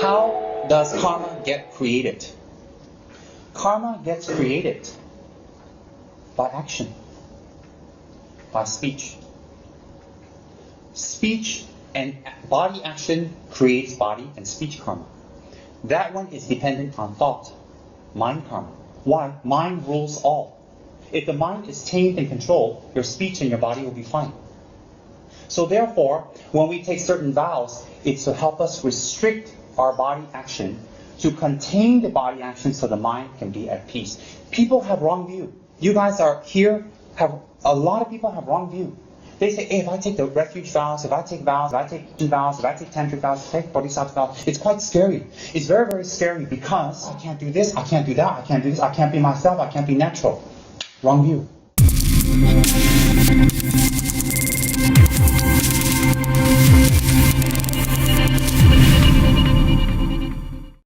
How does karma get created? Karma gets created by action, by speech. Speech and body action creates body and speech karma. That one is dependent on thought, mind karma. Why? Mind rules all. If the mind is tamed and controlled, your speech and your body will be fine. So therefore, when we take certain vows, it's to help us restrict our body action, to contain the body action so the mind can be at peace. People have wrong view. You guys are here, a lot of people have wrong view. They say, hey, if I take the refuge vows, if I take vows, if I take vows, if I take tantric vows, if I take bodhisattva vows, it's quite scary. It's very, very scary because I can't do this, I can't do that, I can't do this, I can't be myself, I can't be natural. Wrong view.